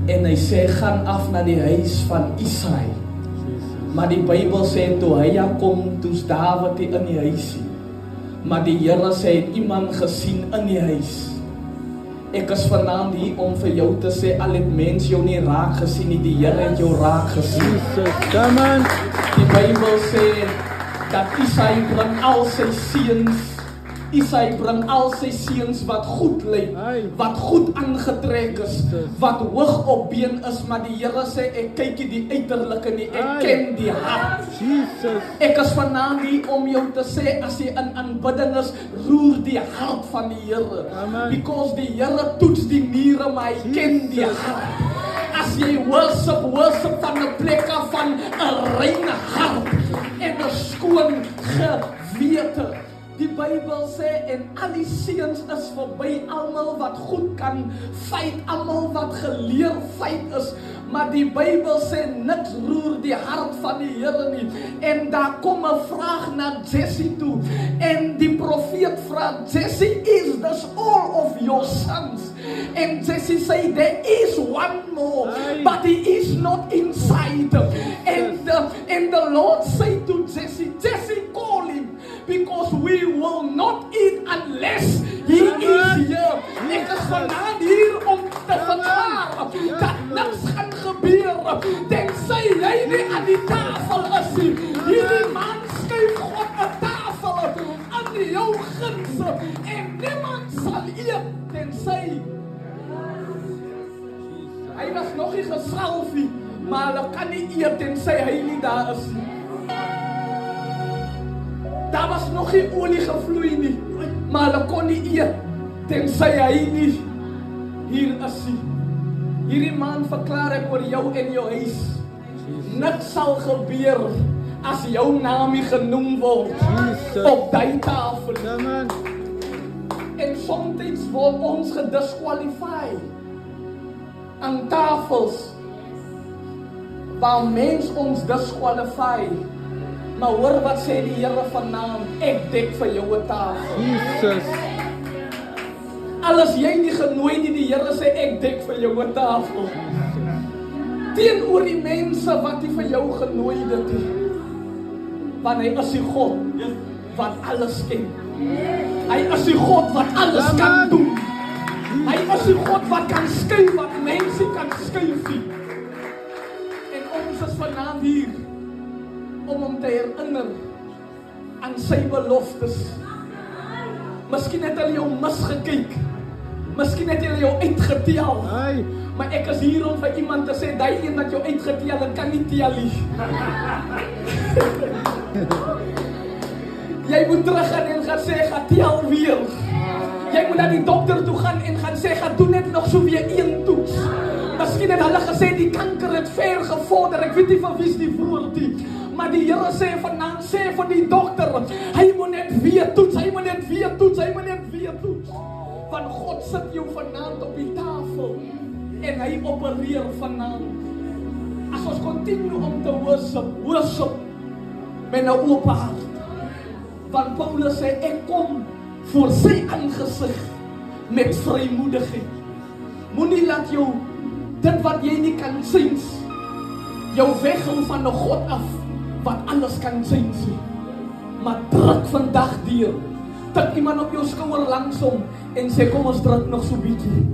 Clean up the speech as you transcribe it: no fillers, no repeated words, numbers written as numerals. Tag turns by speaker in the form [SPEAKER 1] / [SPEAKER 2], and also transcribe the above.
[SPEAKER 1] En hy sê, gaan af na die huis van Isaai. Maar die Bybel sê, toe hy kom, toe's Dawid in die huisie. Maar die Here sê, het iemand gesien in die huis. Ek is vanaand hier om vir jou te sê, al het mens jou nie raak gesien nie, die Here het jou raak gesien. Die Bybel sê, dat Isaai bring al sy seuns, Isaai bring al sy seuns wat goed lyk, wat goed aangetrek is, wat hoog op been is, maar die Here sê, ek kyk nie die uiterlike nie, ek ken die hart. Ek is vanaand hier om jou te sê, as jy in aanbidding is, roer die hart van die Here. Because die Here toets die niere, maar hy ken die hart. As jy worship van 'n plek af van 'n reine hart en 'n skoon gewete. Die Bybel sê, en al die seuns is verby, almal wat goed kan fight, almal wat geleer fight is, maar die Bybel sê, niks roer die hart van die Here nie. En daar kom 'n vraag na Jesse toe, en die profeet vra, Jesse, is this all of your sons? And Jesse say, there is one more, but he is not inside. And the Lord say to Jesse, Jesse, call him, because we will not eat unless he is here. Ek is vanaand hier om te verklaar dat niks gaan gebeur tensy jy nie aan die tafel is nie. Hierdie man skuif God 'n tafel aan jou guns en niemand sal eet tensy. Hy was nog nie gesalf nie, maar hulle kan nie eet tensy hy nie daar is nie. Daar was nog geen olie gevloei nie, maar hulle kon nie eet tensy hy nie hier is nie. Hierdie man verklaar ek oor jou en jou huis. Niks sal gebeur as jou naam nie genoem word op die tafel. En soms word ons gedisqualified aan tafels waar mens ons disqualify. Maar hoor wat sê die Here vanaand, ek dek vir jou 'n tafel. Jesus. Alles jy nie genooi nie, die Here sê ek dek vir jou 'n tafel. Teenoor die mense wat nie vir jou genooi het nie. Want hy is die God wat alles ken. Hy is die God wat alles kan doen. Hy is die God wat kan skuif wat mense kan skuif nie. En ons is vanaand hier om hom te herinner aan sy beloftes. Miskien het hulle jou misgekyk. Miskien het hulle jou uitgetel. Maar ek is hier om vir iemand te sê, die een wat jou uitgetel het, kan nie tel nie. Jy moet terug gaan en gaan sê, gaan tel weer. Jy moet na die dokter toe gaan en gaan sê, gaan doen net nog so weer 1 toets. Miskien het hulle gesê, die kanker het ver gevorder, ek weet nie van wie is die vroeg nie. Maar die Here sê vanaand, sê vir die dokter, hy moet net weer toets, hy moet net weer toets, hy moet net weer toets. Want God sit jou vanaand op die tafel en hy opereer vanaand. As ons continue om te worship met 'n oop hart. Want Paulus sê, ek kom voor sy aangesig met vrymoedigheid. Moenie laat jou, dit wat jy nie kan sien, jou weghou van 'n God af, wat alles kan sien. Maar druk vandag deur. Tik iemand op jou skouer langsom en sê, kom ons druk nog so bietjie.